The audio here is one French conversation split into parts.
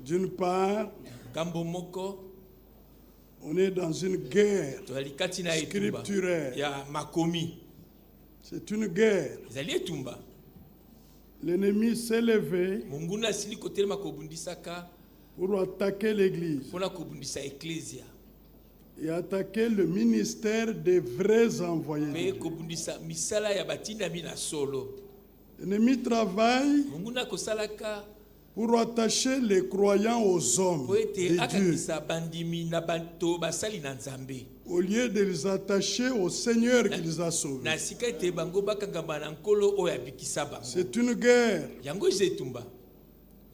D'une part, on est dans une guerre scripturaire. C'est une guerre. L'ennemi s'est levé pour attaquer l'Église et attaquer le ministère des vrais envoyés de Dieu. L'ennemi travaille pour attacher les croyants aux hommes de Dieu, au lieu de les attacher au Seigneur qui les a sauvés. C'est une guerre.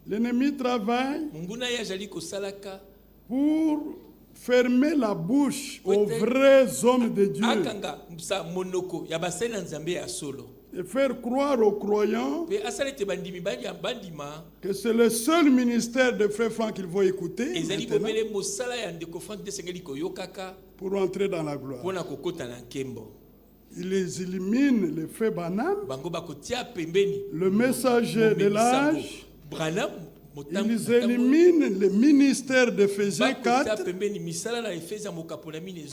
L'ennemi travaille pour fermer la bouche aux vrais hommes de Dieu et faire croire aux croyants que c'est le seul ministère de Frère Franck qu'ils vont écouter pour entrer dans la gloire. Ils les éliminent, le Frère Branham, le messager de l'âge. Ils éliminent le ministère d'Éphésiens 4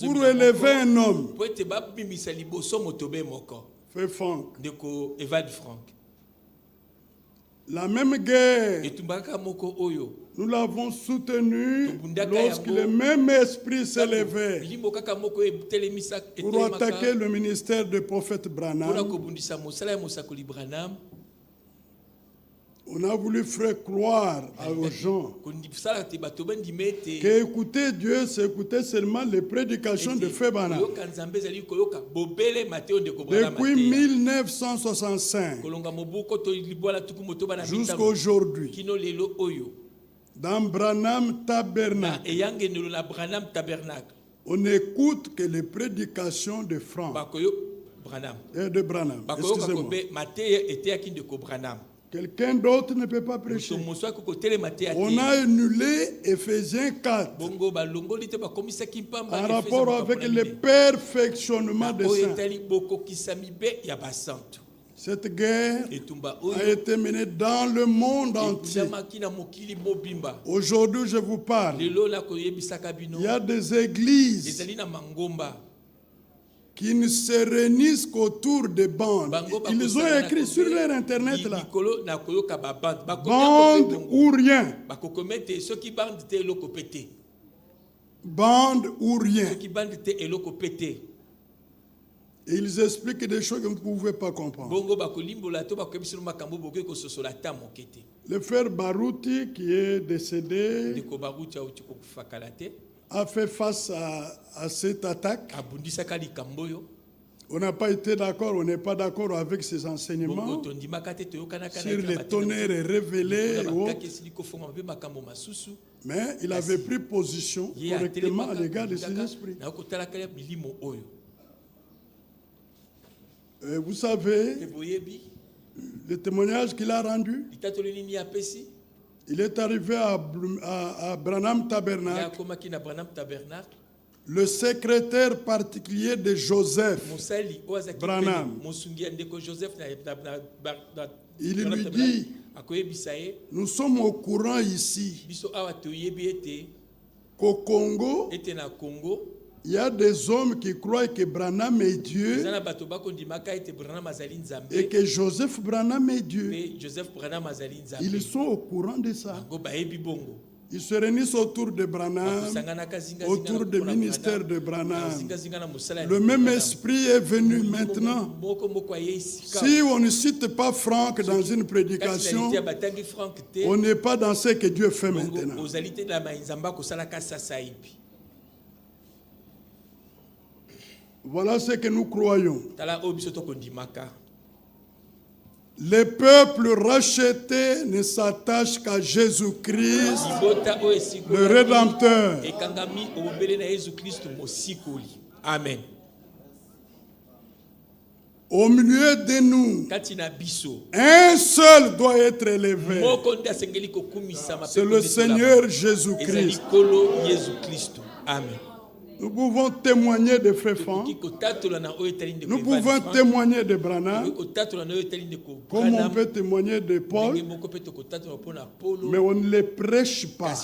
pour élever un homme. Frère Franck. La même guerre, nous l'avons soutenue lorsque le même esprit s'est levé pour attaquer le ministère du prophète Branham. On a voulu faire croire aux gens qu'écouter Dieu, c'est écouter seulement les prédications de Frère Branham. Depuis 1965 jusqu'à aujourd'hui, dans Branham Tabernacle, on n'écoute que les prédications de Franck et de Branham. Excusez-moi. Quelqu'un d'autre ne peut pas prêcher. On a annulé Éphésiens 4 en rapport avec le perfectionnement des saints. Cette guerre a été menée dans le monde entier. Aujourd'hui, je vous parle. Il y a des églises qui ne se réunissent qu'autour des bandes. Ils ont écrit sur leur internet là, bande ou rien. Bande ou rien. Et ils expliquent des choses que vous ne pouvez pas comprendre. Le frère Baruti, qui est décédé, a fait face à cette attaque. On n'a pas été d'accord, on n'est pas d'accord avec ses enseignements sur les tonnerres révélés et autres. Mais il avait pris position correctement à l'égard de ces esprits. Vous savez, le témoignage qu'il a rendu, il est arrivé à Branham Tabernacle. Le secrétaire particulier de Joseph Branham. Il lui dit, nous sommes au courant ici qu'au Congo, il y a des hommes qui croient que Branham est Dieu et que Joseph Branham est Dieu. Ils sont au courant de ça. Ils se réunissent autour de Branham, autour du ministère de Branham. Le même esprit est venu maintenant. Si on ne cite pas Franck dans une prédication, on n'est pas dans ce que Dieu fait maintenant. Voilà ce que nous croyons. Les peuples rachetés ne s'attachent qu'à Jésus-Christ, le Rédempteur. Amen. Au milieu de nous, un seul doit être élevé. C'est le Seigneur Jésus-Christ. Amen. Nous pouvons témoigner de Fréfan. Nous pouvons témoigner de Branham. Comme on peut témoigner de Paul. Mais on ne les prêche pas.